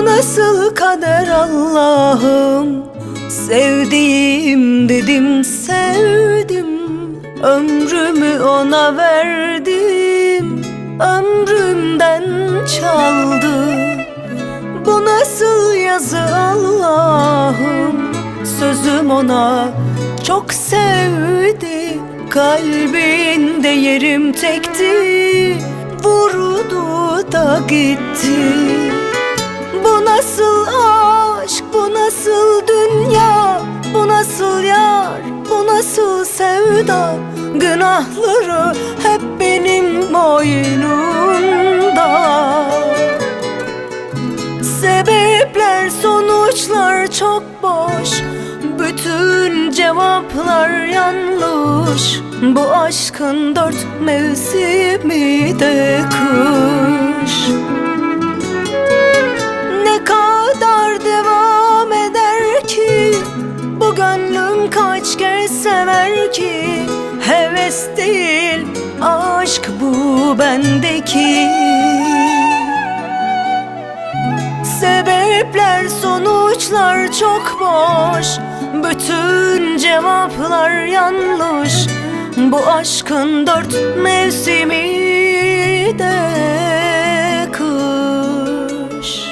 Nasıl kader Allah'ım, sevdiğim dedim sevdim, ömrümü ona verdim, ömrümden çaldı. Bu nasıl yazı Allah'ım, sözüm ona çok sevdi, kalbinde yerim tekti, vurdu da gitti. Bu nasıl aşk, bu nasıl dünya, bu nasıl yar, bu nasıl sevda? Günahları hep benim boynumda. Sebepler, sonuçlar çok boş, bütün cevaplar yanlış. Bu aşkın 4 mevsimi de kış. Ne kadar devam eder ki, bu gönlüm kaç kez sever ki? Heves değil aşk bu bendeki. Sebepler, sonuçlar çok boş, bütün cevaplar yanlış. Bu aşkın 4 mevsimi de kış.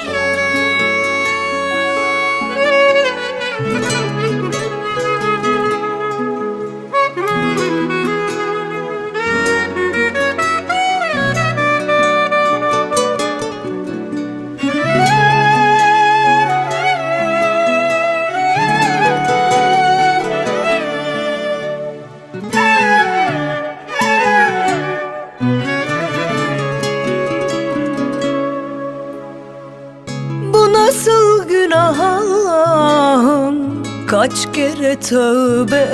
Nasıl günah Allah'ım, kaç kere tövbe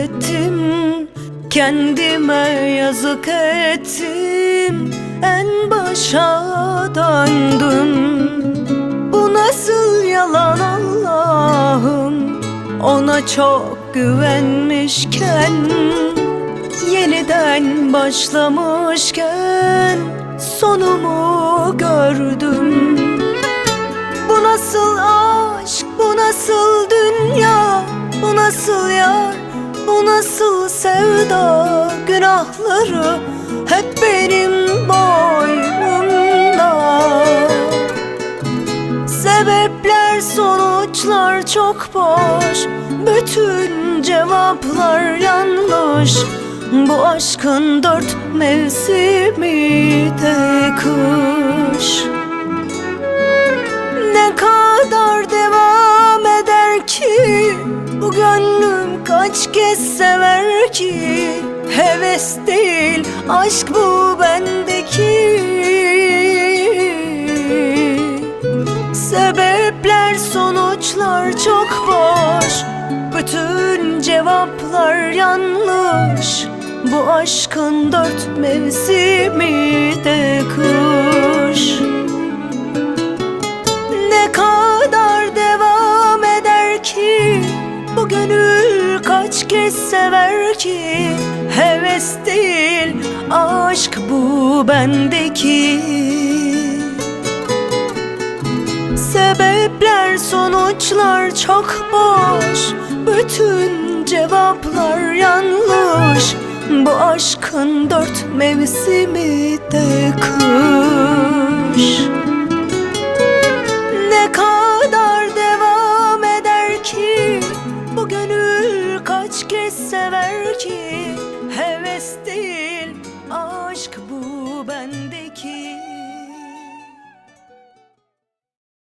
ettim, kendime yazık ettim, en başa döndüm. Bu nasıl yalan Allah'ım, ona çok güvenmişken, yeniden başlamışken sonumu gördüm. Bu nasıl aşk, bu nasıl dünya, bu nasıl yar, bu nasıl sevda? Günahları hep benim boynumda. Sebepler, sonuçlar çok boş, bütün cevaplar yanlış. Bu aşkın 4 mevsimi de kış. Ne kadar devam eder ki, bu gönlüm kaç kez sever ki? Heves değil aşk bu bendeki. Sebepler, sonuçlar çok boş, bütün cevaplar yanlış. Bu aşkın 4 mevsimi de kış. Ne kadar devam eder ki, bu gönül kaç kez sever ki? Heves değil aşk bu bendeki. Sebepler, sonuçlar çok boş, bütün cevaplar yanlış. Bu aşkın 4 mevsimi de kış. Ne kadar devam eder ki, bu gönül kaç kez sever ki? Heves değil